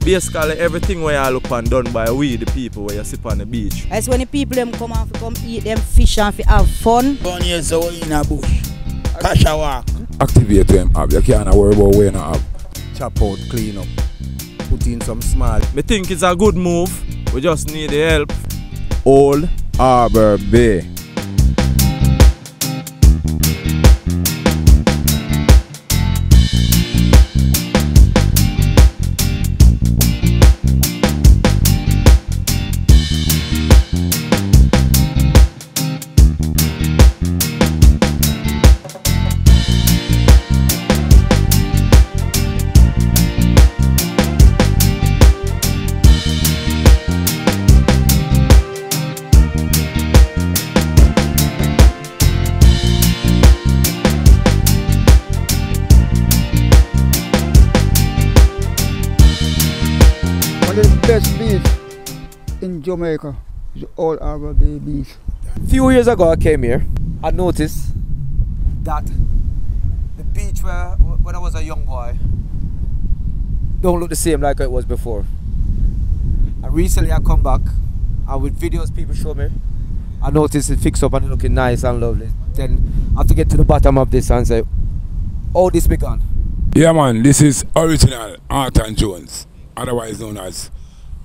Basically, everything where you look on done by we, the people, where you sit on the beach. It's when the people them come and come eat them fish and have fun. Down here, so in a bush. Cash a walk. Activate them up. You can't worry about where not up. Chop out, clean up, put in some small. Me think it's a good move. We just need the help. Old Harbour Bay. One of the best beach in Jamaica is the Old Harbour Bay beach. A few years ago I came here, I noticed that the beach where when I was a young boy don't look the same like it was before. And recently I come back and with videos people show me, I noticed it fixed up and looking nice and lovely. Then I have to get to the bottom of this and say, how this began? Yeah man, this is original Artan Jones, otherwise known as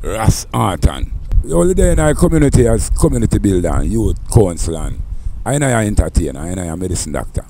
Ras Artan. The only day in our community as community builder and youth council and I am an entertainer, I am a medicine doctor.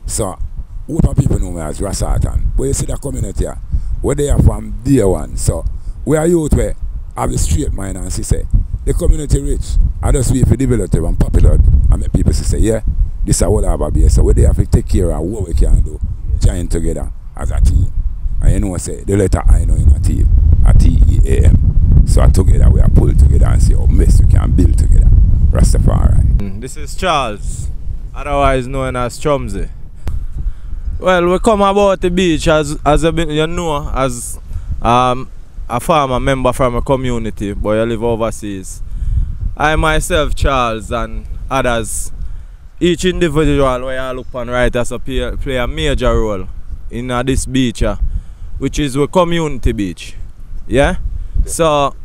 So, what people know me as Ras Artan. But you see the community here, where they are from day one. So, we are youth where have a straight mind and say, the community rich. I just wait for development and popular and make people say, yeah, this is what I have to so we have to take care of what we can do, join together as a team. And you know, say, the letter I know in a team, a T-E-A-M. So together we are pulled together and see how best we can build together. Rastafari. This is Charles, otherwise known as Chumsy. Well, we come about the beach as you know, as a farmer member from a community, but you live overseas. I myself, Charles, and others, each individual where I look on right as a play a major role in this beach, which is a community beach. Yeah? So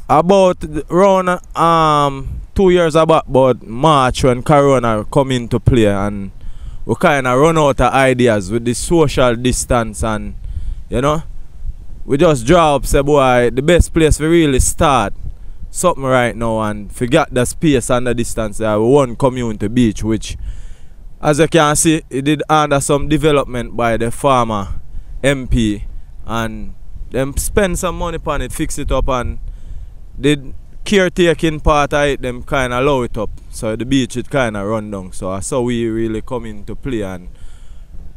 about around 2 years about March when Corona come into play and we kind of run out of ideas with the social distance and you know we just draw up say boy the best place to really start something right now and forget the space and the distance there we want community beach, which as you can see it did under some development by the farmer MP and them spend some money upon it, fix it up, and the caretaking part of it, them kind of allow it up. So the beach it kind of run down. So that's how we really come into play. And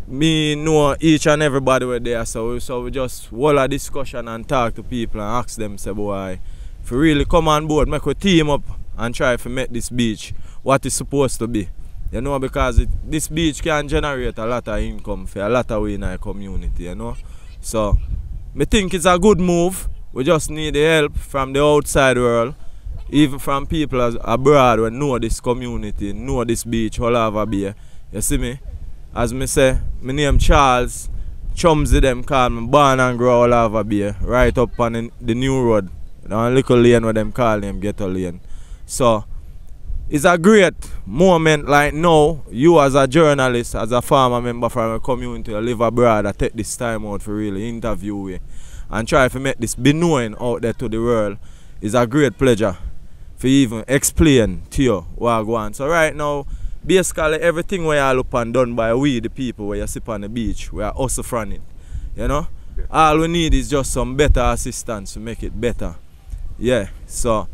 me know each and everybody were there. So we just hold a discussion and talk to people and ask them, say, boy, if you really come on board, make a team up and try to make this beach what it's supposed to be. You know, because this beach can generate a lot of income for a lot of we in our community, you know. So I think it's a good move. We just need the help from the outside world, even from people abroad who know this community, know this beach, all over Bay. You see me? As me say, my name Charles, Chumsy them call me, born and grow all over Bay, right up on the new road. A little lane where them call them Ghetto Lane. So it's a great moment like now, you as a journalist, as a farmer member from a community who live abroad, I take this time out to really interview we and try to make this be known out there to the world. It's a great pleasure for even explain to you what I go on. So right now, basically everything where I look on done by we, the people where you sit on the beach, we are also from it. You know? Yeah. All we need is just some better assistance to make it better. Yeah, so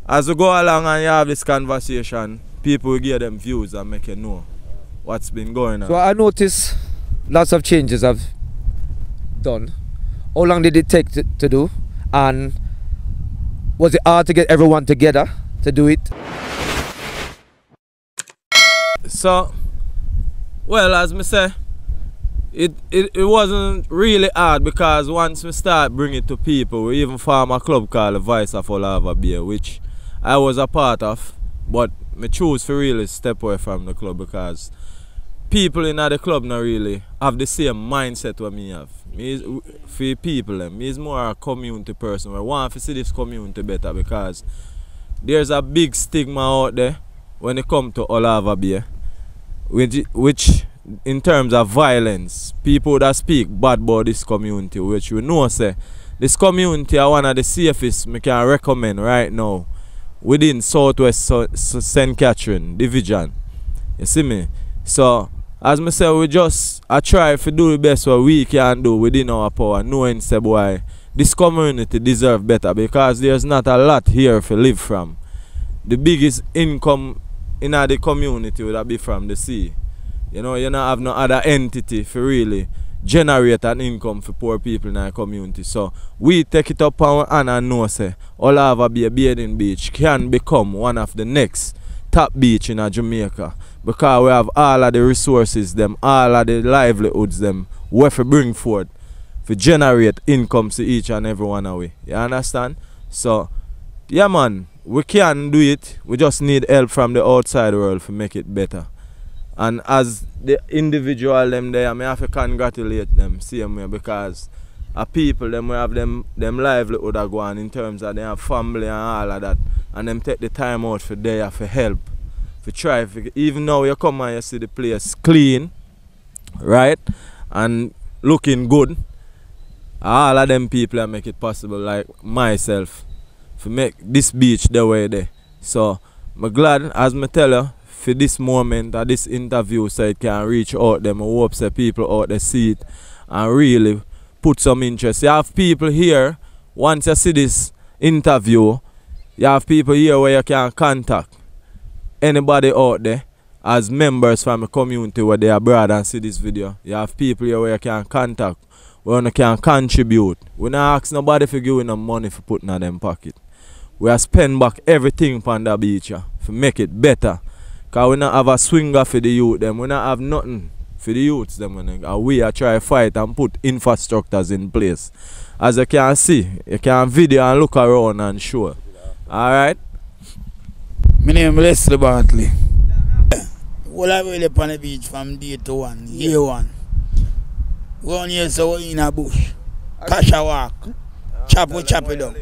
as we go along and you have this conversation, people will give them views and make you know what's been going on. So I noticed lots of changes I've done. How long did it take to do? And was it hard to get everyone together to do it? So, well, as me say, it wasn't really hard because once we start bringing it to people, we even form a club called the Voice of All Over Beer, which I was a part of, but I choose to really step away from the club because people in the club not really have the same mindset what me have. Me is for people them. Me is more a community person. I want to see this community better because there's a big stigma out there when it comes to Olava Bay, which in terms of violence, people that speak bad about this community, which we know say this community are one of the safest I can recommend right now within Southwest St. Catherine Division. You see me? So as I say, I try to do the best what we can do within our power, knowing say boy, this community deserves better because there's not a lot here to live from. The biggest income in the community would be from the sea. You know, you don't have no other entity for really generate an income for poor people in our community. So we take it up our hand and know say Olava Bay Bathing Beach can become one of the next top beach in Jamaica because we have all of the resources, them, all of the livelihoods, them, we to bring forth to generate income to each and every one of we. You understand? So yeah man, we can do it. We just need help from the outside world to make it better. And as the individual them there, I have to congratulate them same way because people them we have them livelihood that go on in terms of they have family and all of that, and them take the time out for there for help. For try for, even now you come and you see the place clean, right? And looking good. All of them people that make it possible, like myself, to make this beach the way there. So I'm glad, as I tell you, for this moment or this interview so it can reach out them. I hope that people out there see it and really put some interest. You have people here, once you see this interview, you have people here where you can contact anybody out there as members from the community where they are abroad and see this video. You have people here where you can contact, where you can contribute. We not ask nobody for giving them money for putting in them pocket. We are spend back everything on the beach to make it better. Because we not have a swinger for the youth them. We not have nothing for the youths them. And we are trying to fight and put infrastructures in place. As you can see, you can video and look around and show. Alright? My name is Leslie Bartley. Well, I really on the beach from day to one, year one. We on here so we in a bush. Kasha walk. Chop it up.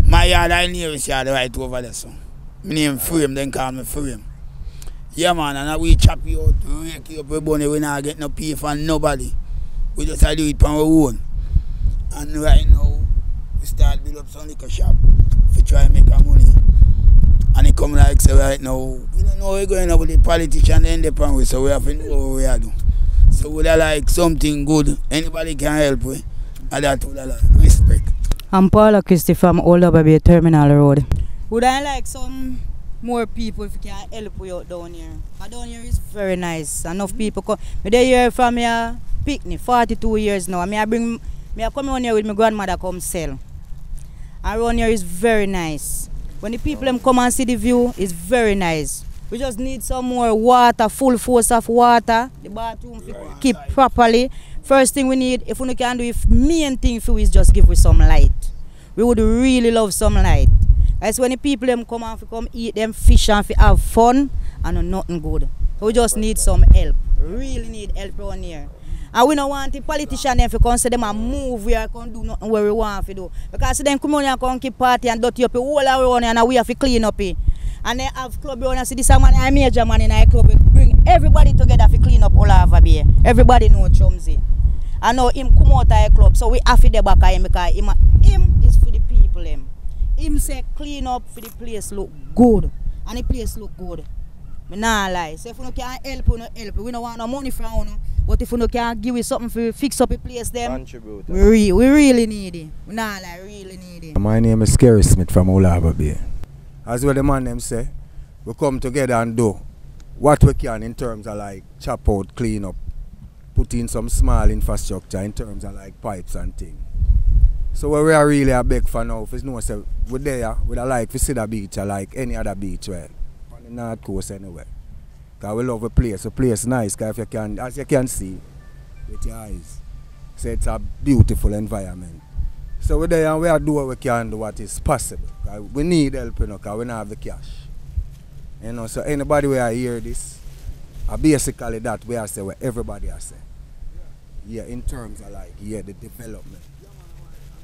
My yard I nearest yard right over there. So. My name Frame, then call me Frame. Yeah man, and we chop you out, rake you up with money, we not get no pay from nobody. We just do it on our own. And right now, we start build up some liquor shop to try and make our money. And it come like say right now, we don't know we're going over the politician and the pan, so we have to know what we are doing. So we like something good, anybody can help with, and that would like respect. I'm Paula Christie from Olava Bay Terminal Road. Would I like some more people if you can help you out down here? Because down here is very nice. Enough people come. I here from here picnic, 42 years now. I come on here with my grandmother come sell. And around here is very nice. When the people come and see the view, it's very nice. We just need some more water, full force of water. The bathroom keep properly. First thing we need, if we can do it, main thing for is just give us some light. We would really love some light. That's when the people come and come eat them fish and have fun and nothing good. So we just need some help. Really need help around here. And we don't want the politicians to come say them and move where can do nothing where we want to do. Because them come on and come keep party and dirty up the whole around and we have to clean up it. And they have club around and see this man a major man in our club. Bring everybody together to clean up Olava Bay. Everybody know Chumsy. And now him come out of our club. So we have to the back of him because him is for the people. Him say clean up for the place look good. And the place look good. I nah lie. So if you can help, you help. We don't want no money from you. But if you can give us something to fix up the place, then we really need it. We nah lie, really need it. My name is Scary Smith from Olava Bay. As well the man them say, we come together and do what we can in terms of like chop out, clean up, put in some small infrastructure in terms of like pipes and things. So we are really a big fan now. If you know, so we're there, we'd like to see the beach like any other beach, well, on the north coast anyway. Because we love the place. The place is nice, because if you can, as you can see with your eyes, so it's a beautiful environment. So we're there and we are doing what we can do what is possible. We need help, you know, because we don't have the cash. You know, so anybody who hear this, basically that we are saying what everybody has said. yeah, in terms of like, yeah, the development.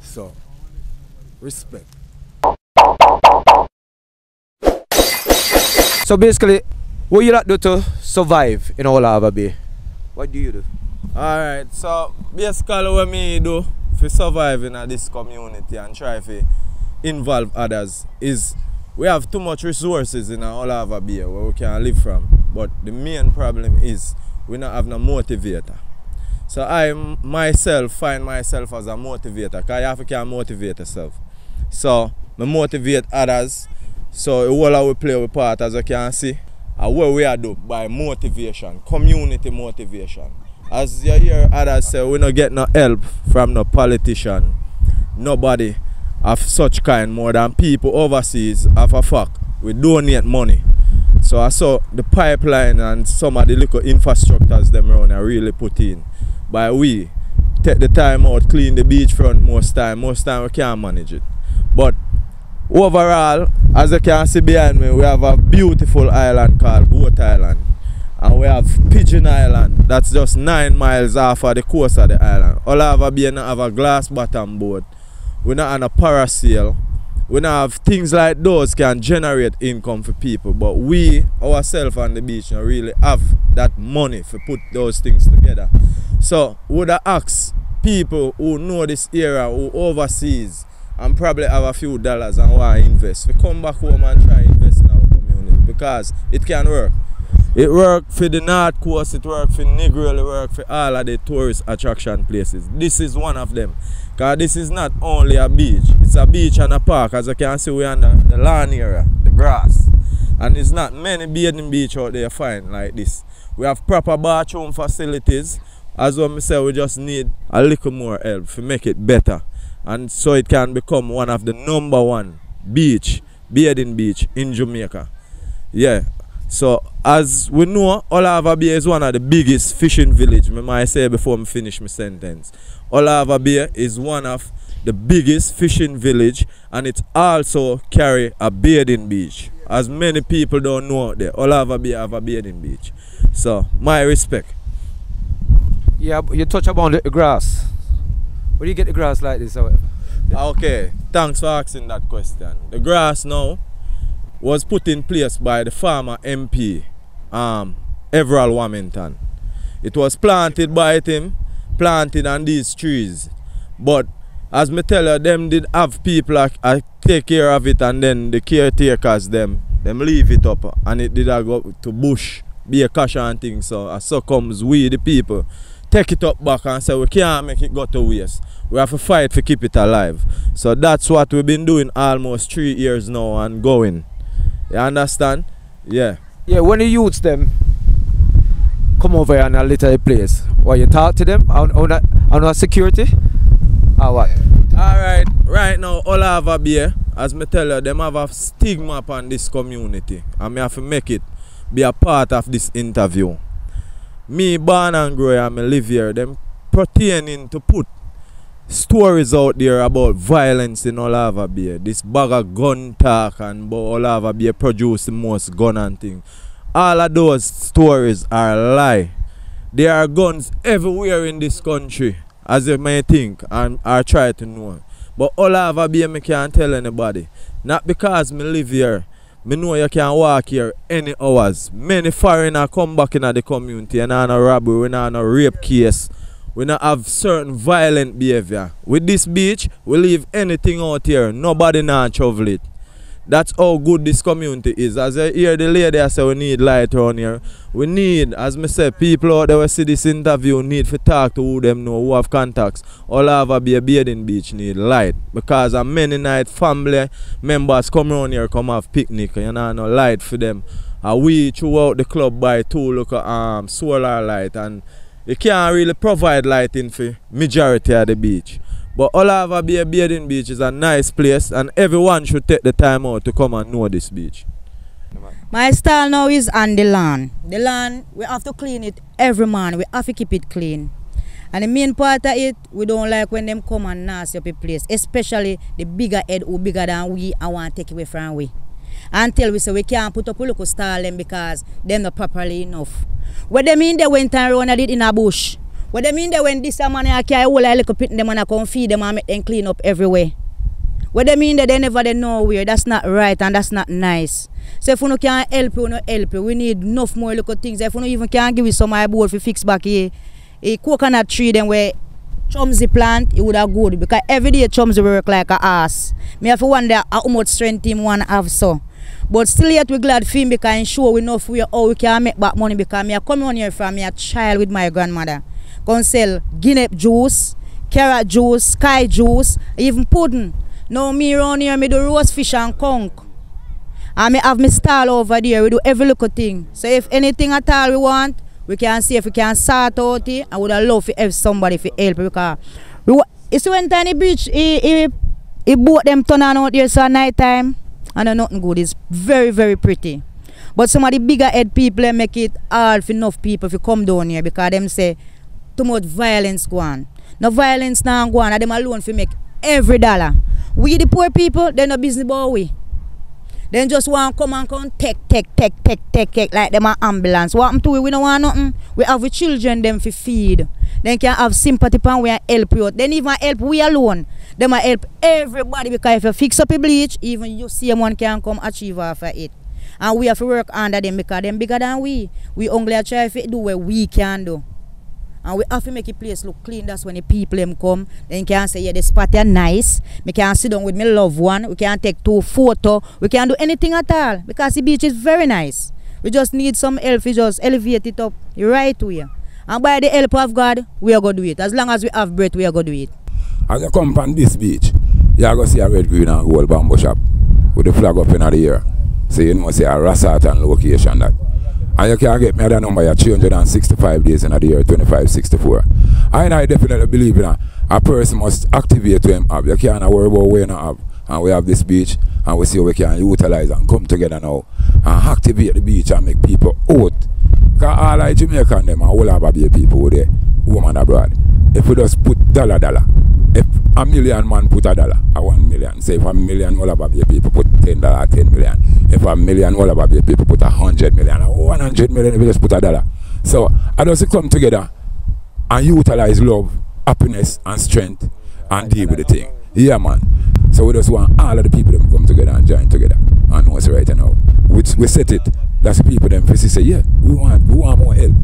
So, respect. So basically, what you like do to survive in Old Harbour Bay? What do you do? Alright, so basically what me do for surviving in this community and try to involve others is we have too much resources in Old Harbour Bay where we can live from. But the main problem is we don't have no motivator. So I myself find myself as a motivator because you have to motivate yourself. So I motivate others. So the whole we play with part, as you can see, and what we are do by motivation, community motivation. As you hear others say, we don't get no help from no politician, nobody of such kind more than people overseas of a fact. We donate money. So I saw the pipeline and some of the little infrastructures them around are really put in. By we take the time out, clean the beachfront most time we can't manage it. But overall, as you can see behind me, we have a beautiful island called Boat Island. And we have Pigeon Island, that's just 9 miles off of the coast of the island. All Harbour Bay have a glass bottom boat. We not on a parasail. We not have things like those can generate income for people. But we, ourselves on the beach, don't really have that money to put those things together. So, would I ask people who know this area, who overseas, and probably have a few dollars and want to invest, we come back home and try to invest in our community because it can work. It works for the North Coast, it works for Negril, it works for all of the tourist attraction places. This is one of them. Because this is not only a beach, it's a beach and a park. As you can see, we're on the lawn area, the grass. And it's not many bathing beach out there fine like this. We have proper bathroom facilities. As what I say, we just need a little more help to make it better. And so it can become one of the #1 bathing beach in Jamaica. Yeah. So as we know, Old Harbour Bay is one of the biggest fishing villages. I might say before I finish my sentence. Old Harbour Bay is one of the biggest fishing village, and it also carry a bathing beach. As many people don't know out there, Old Harbour Bay have a bathing beach. So my respect. Yeah, you touch upon the grass. Where do you get the grass like this? Okay, thanks for asking that question. The grass now was put in place by the former MP, Everall Warmington. It was planted by him, planted on these trees. But as me tell you, them did have people take care of it, and then the caretakers them leave it up, and it did go to bush, be a cash and things. So comes we the people take it up back and say we can't make it go to waste. We have to fight to keep it alive. So that's what we've been doing almost 3 years now and going. You understand? Yeah. Yeah, when the youths them come over here and a little place, what you talk to them on security? Or what? Alright, right now Old Harbour Bay, as me tell you, them have a stigma upon this community. And me have to make it be a part of this interview. Me born and grow here, me live here, them pertaining to put stories out there about violence in Old Harbour Bay. This bag of gun talk and Old Harbour Bay produce the most gun and thing. All of those stories are a lie. There are guns everywhere in this country, as you may think and are try to know. But Old Harbour Bay me can't tell anybody. Not because me live here. Me know you can walk here any hours. Many foreigners come back in the community and no robbery, we not no rape case. We not have certain violent behavior. With this beach, we leave anything out here. Nobody not travel it. That's how good this community is. As I hear the lady I say we need light around here. We need, as me say, people out there who see this interview need to talk to who them know, who have contacts. All Harbour Bay bathing beach need light. Because a many night family members come around here, come have picnic, you know, no light for them. And we throughout the club buy 2 local solar light, and you can't really provide lighting for majority of the beach. But Old Harbour Bay bathing beach is a nice place, and everyone should take the time out to come and know this beach. My style now is on the lawn. The lawn, we have to clean it every morning. We have to keep it clean. And the main part of it, we don't like when them come and nasty up a place. Especially the bigger head who bigger than we and want to take away from we. Until we say we can't put up a local style them because them not properly enough. What they mean they went and run at it in a bush. What they mean that when this man I carry all a little pit them and I come feed them and make them clean up everywhere. What they mean that they never they know where. That's not right and that's not nice. So if you can't help you, no help you. We need enough more little things. If you even can't give you some my board to fix back a coconut tree then where Chumsy plant, it would have good because every day Chumsy work like a ass. Me have to wonder how much strength him one have so. But still yet we glad for him because ensure we know how we can make back money because me come on here from me a child with my grandmother. Come sell guinea juice, carrot juice, sky juice, even pudding. Now me around here, me do roast fish and conch. And me have me stall over there, we do every little thing. So if anything at all we want, we can see if we can sort out it. I would love to have somebody to help because you see when tiny beach, he boat them turn on out there so at night time and nothing good. It's very, very pretty. But some of the bigger head people they make it hard for enough people to come down here because them say too much violence go on. No violence now go on and them alone for make every dollar. We the poor people, they no business about we. Then just want to come and take like them an ambulance. What happen to we don't want nothing. We have the children them for feed. Then can have sympathy and we help you out. Then even help we alone. Them help everybody because if you fix up a bleach, even you see one can come achieve after it. And we have to work under them because them bigger than we. We only try to do what we can do. And we have to make a place look clean. That's when the people them come. Then can say, yeah, the spot is nice. We can sit down with my loved one. We can take 2 photos. We can do anything at all. Because the beach is very nice. We just need some help. We just elevate it up the right way. And by the help of God, we are going to do it. As long as we have breath, we are going to do it. As you come on this beach, you are going to see a red, green and gold bamboo shop with the flag up in the air. So you know, say a Rasatan location that. And you can get me that number, you're 365 days in the year 2564. I definitely believe in a person must activate to him up. You can't worry about where you have. And we have this beach and we see how we can utilize and come together now and activate the beach and make people out. Because all like Jamaican them and all our baby people there, woman abroad. If we just put dollar, if a million man put $1, a 1 million. Say if a million all about people put $10, 10 million. If a million all about people put 100 million, 100 million if we just put $1. So I just come together and utilize love, happiness and strength and deal with the thing. Yeah man. So we just want all of the people them come together and join together. And what's right now. We set it. That's the people them first say, yeah, we want more help.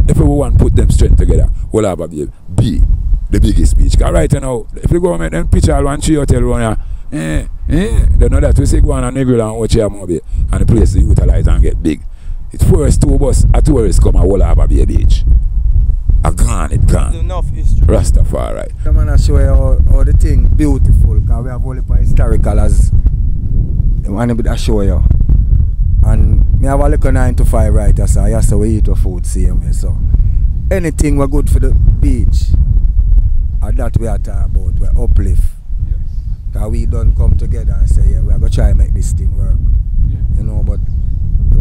If we want to put them strength together, we'll have be the biggest beach. Because right now, if we go and make them picture all one tree hotel around here, they know that we say go on a Negro and watch here more and the place to utilize and get big. It's first 2 bus, a tourist come and we'll have a beach. It gone. Enough history. Rastafari. I'm going to show you how the thing beautiful because we have only for historical as I want to show you. And me have a little 9 to 5 right so I have to eat our food same way. So anything we're good for the beach. And that we are talking about, we uplift. Yes. Because we don't come together and say, yeah, we are going to try and make this thing work. Yeah. You know, but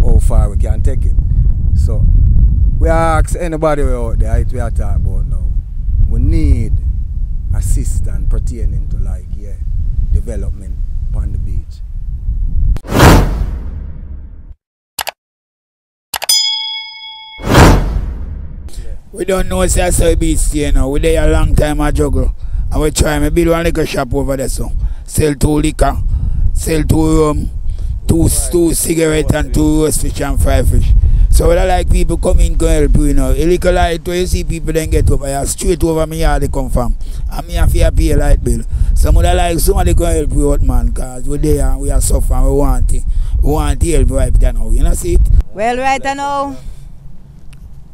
how far we can take it. So, we ask anybody out there, it we are talking about now. We need assistance pertaining to like, yeah, development on the beach. We don't know say that's how it be stay now. We there a long time a juggle. And we try to build one liquor shop over there so. Sell 2 liquor, sell 2 rum, 2 cigarettes and 2 roast fish and fried fish. So we like people come in to help you know. A liquor light where you see people then get over here straight over me yard they come from. And me have to pay a light bill. Some would like somebody can help you out man because we there and we are suffering we want it. We want to help right now. You know see it? Well right now.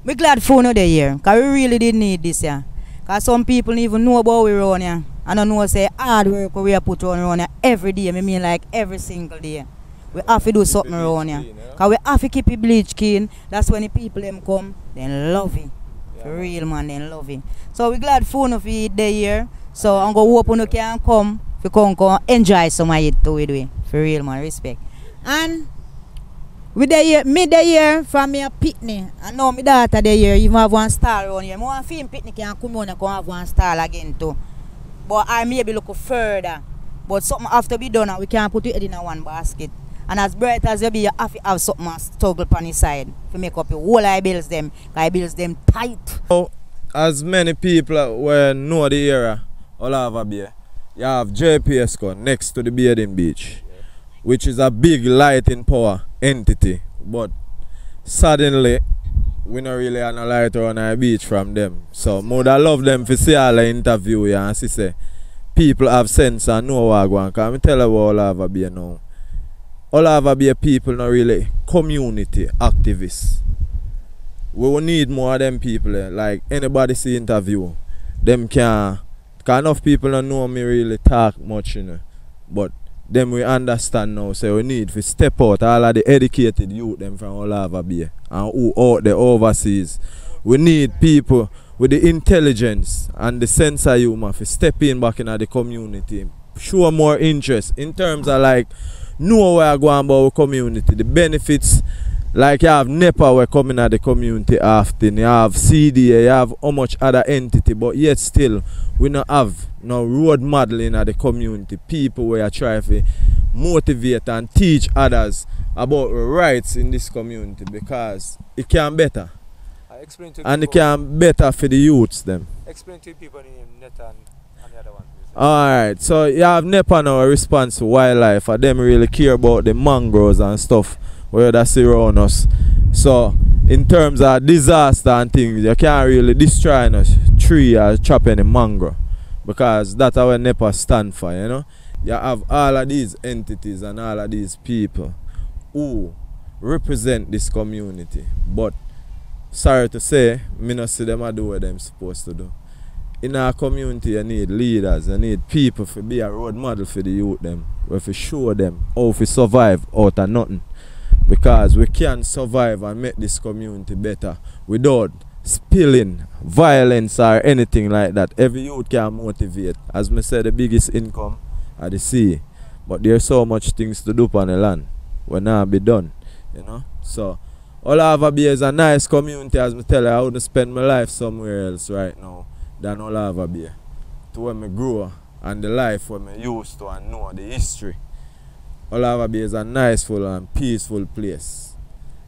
We're glad for another year, because we really did need this year. Because some people don't even know about we run here. I don't know say hard work we are put on here every day. I mean like every single day. We have to do something around here. Because we have to keep the bleach clean. That's when the people them come, they love it. For real man, they love it. So we're glad for the year. So I'm going to hope you can come. If you come enjoy some of it too. For real man, respect. And with the year, the year from me a Pitney, and now my daughter the year even have one star around here. I want to film Pitney can come on and come have one star again too. But I maybe look further. But something have to be done and we can't put it in a one basket. And as bright as you be, you have to have something struggle on the side to make up your whole eye bills them. Because bills them tight. So, as many people who know the area, all over Bay, you have JPSCO next to the bathing beach, which is a big lighting power entity. But suddenly, we don't really have no light on our beach from them. So, I would love them to see all the interview and see say, people have sense and know what going on. Because I tell you what all over Bay now. All over Bay people not really community activists. We will need more of them people. Like anybody see interview, them can. Because enough people don't know me really talk much, you know. But them we understand now, so we need to step out all of the educated youth them from all over Bay and who out there overseas. We need people with the intelligence and the sense of humor to step in back in the community, show more interest in terms of like know where I go about our community, the benefits. Like you have NEPA where coming at the community often, you have CDA, you have how much other entity, but yet still we don't have no road modeling at the community. People where are trying to motivate and teach others about rights in this community because it can better. And it can better for the youths them. Explain to people in NETA and the other one. Alright, so you have NEPA now a response to wildlife and them really care about the mangroves and stuff where that's around us. So in terms of disaster and things, you can't really destroy a tree or chop any mangrove because that's what NEPA stand for, you know. You have all of these entities and all of these people who represent this community, but sorry to say, me not see them do what them supposed to do. In our community you need leaders, you need people to be a role model for the youth them, where to show them how to survive out of nothing. Because we can survive and make this community better without spilling violence or anything like that. Every youth can motivate. As I said, the biggest income at the sea. But there's so much things to do on the land when now be done. You know? So all over Bay is a nice community. As I tell you, I wouldn't spend my life somewhere else right now than all over Bay. To where I grow and the life where I used to and know the history. All over Bay is a niceful and peaceful place.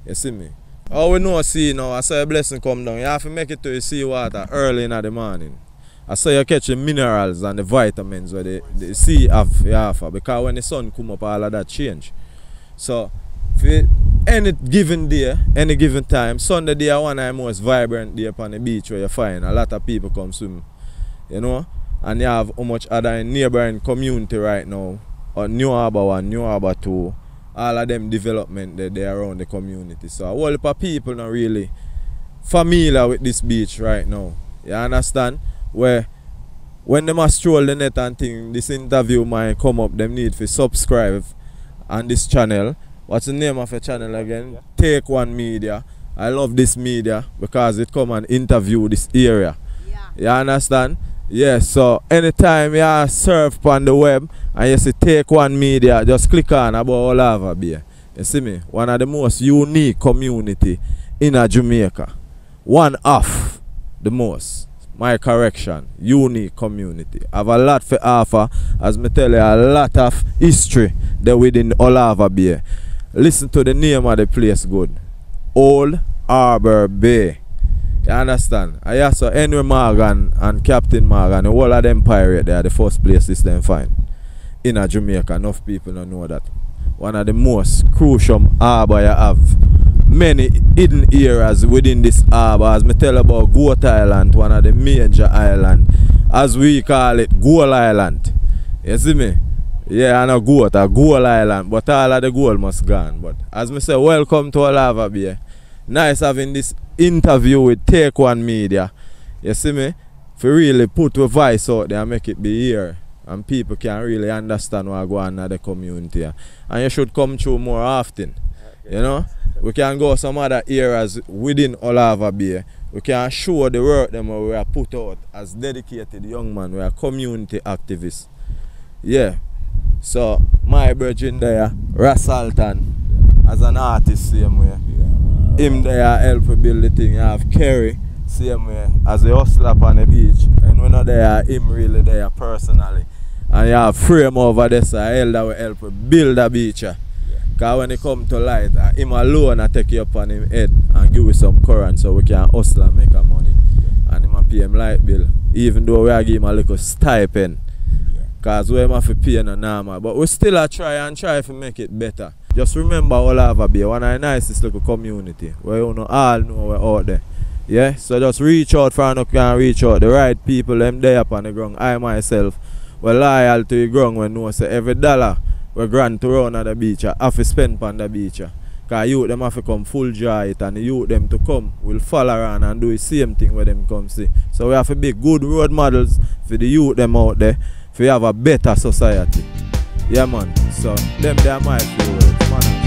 You see me? All we know see now, I saw a blessing come down. You have to make it to the sea water early in the morning. I saw you catch the minerals and the vitamins where the sea have because when the sun come up, all of that change. So for any given day, any given time, Sunday day is one of the most vibrant day upon the beach where you find a lot of people come swim. You know? And you have how much other neighboring community right now. Or New Harbour 1, New Harbour 2, all of them development they around the community. So a whole lot of people not really familiar with this beach right now. You understand? Where when they must stroll the net and thing, this interview might come up, them need to subscribe on this channel. What's the name of your channel again? Yeah. Take One Media. I love this media because it come and interview this area. Yeah. You understand? Yes, so anytime you surf on the web and you see Take One Media, just click on about all over Bay. You see me? One of the most unique community in Jamaica. One of the most. My correction. Unique community. Have a lot for offer. As me tell you, a lot of history there within all over Bay. Listen to the name of the place good. Old Harbour Bay. You understand? I saw Henry Morgan and Captain Morgan, the whole of them pirate there, the first place this them find. In Jamaica, enough people don't know that. One of the most crucial harbour you have. Many hidden areas within this harbour, as me tell about Goat Island, one of the major islands. As we call it, Goal Island. You see me? Yeah, and a goat island, but all of the gold must gone. But as me say, welcome to Olava Bay. Nice having this interview with Take One Media. You see me? If you really put a voice out there and make it be here, and people can really understand what going on in the community. And you should come through more often. You know? We can go some other areas within Olava Bay. We can show the work them we are put out as dedicated young men. We are community activists. Yeah. So my brethren there, Rasaltan, as an artist same way. Him there help build the thing. You have Kerry, same way, as a hustler on the beach. And when not there, him really there personally. And you have Frame over there, so Elder will help build the beach. Because when it come to light, him alone I take you up on him head and give you some current so we can hustle and make a money. And him pay him light bill. Even though we are give him a little stipend. Because we have to pay no normal. But we still a try to make it better. Just remember all Oliver Bay, one of the nicest little community. Where you know all know we're out there. Yeah? So just reach out for no can reach out. The right people them there up on the ground. I myself we're loyal to the ground when know say every dollar we grant to run at the beach. I have to spend on the beach. Because youth them have to come full joy it, and the youth them to come will follow around and do the same thing where them come see. So we have to be good road models for the youth them out there for have a better society. Yeah man. So them they are my few words, man.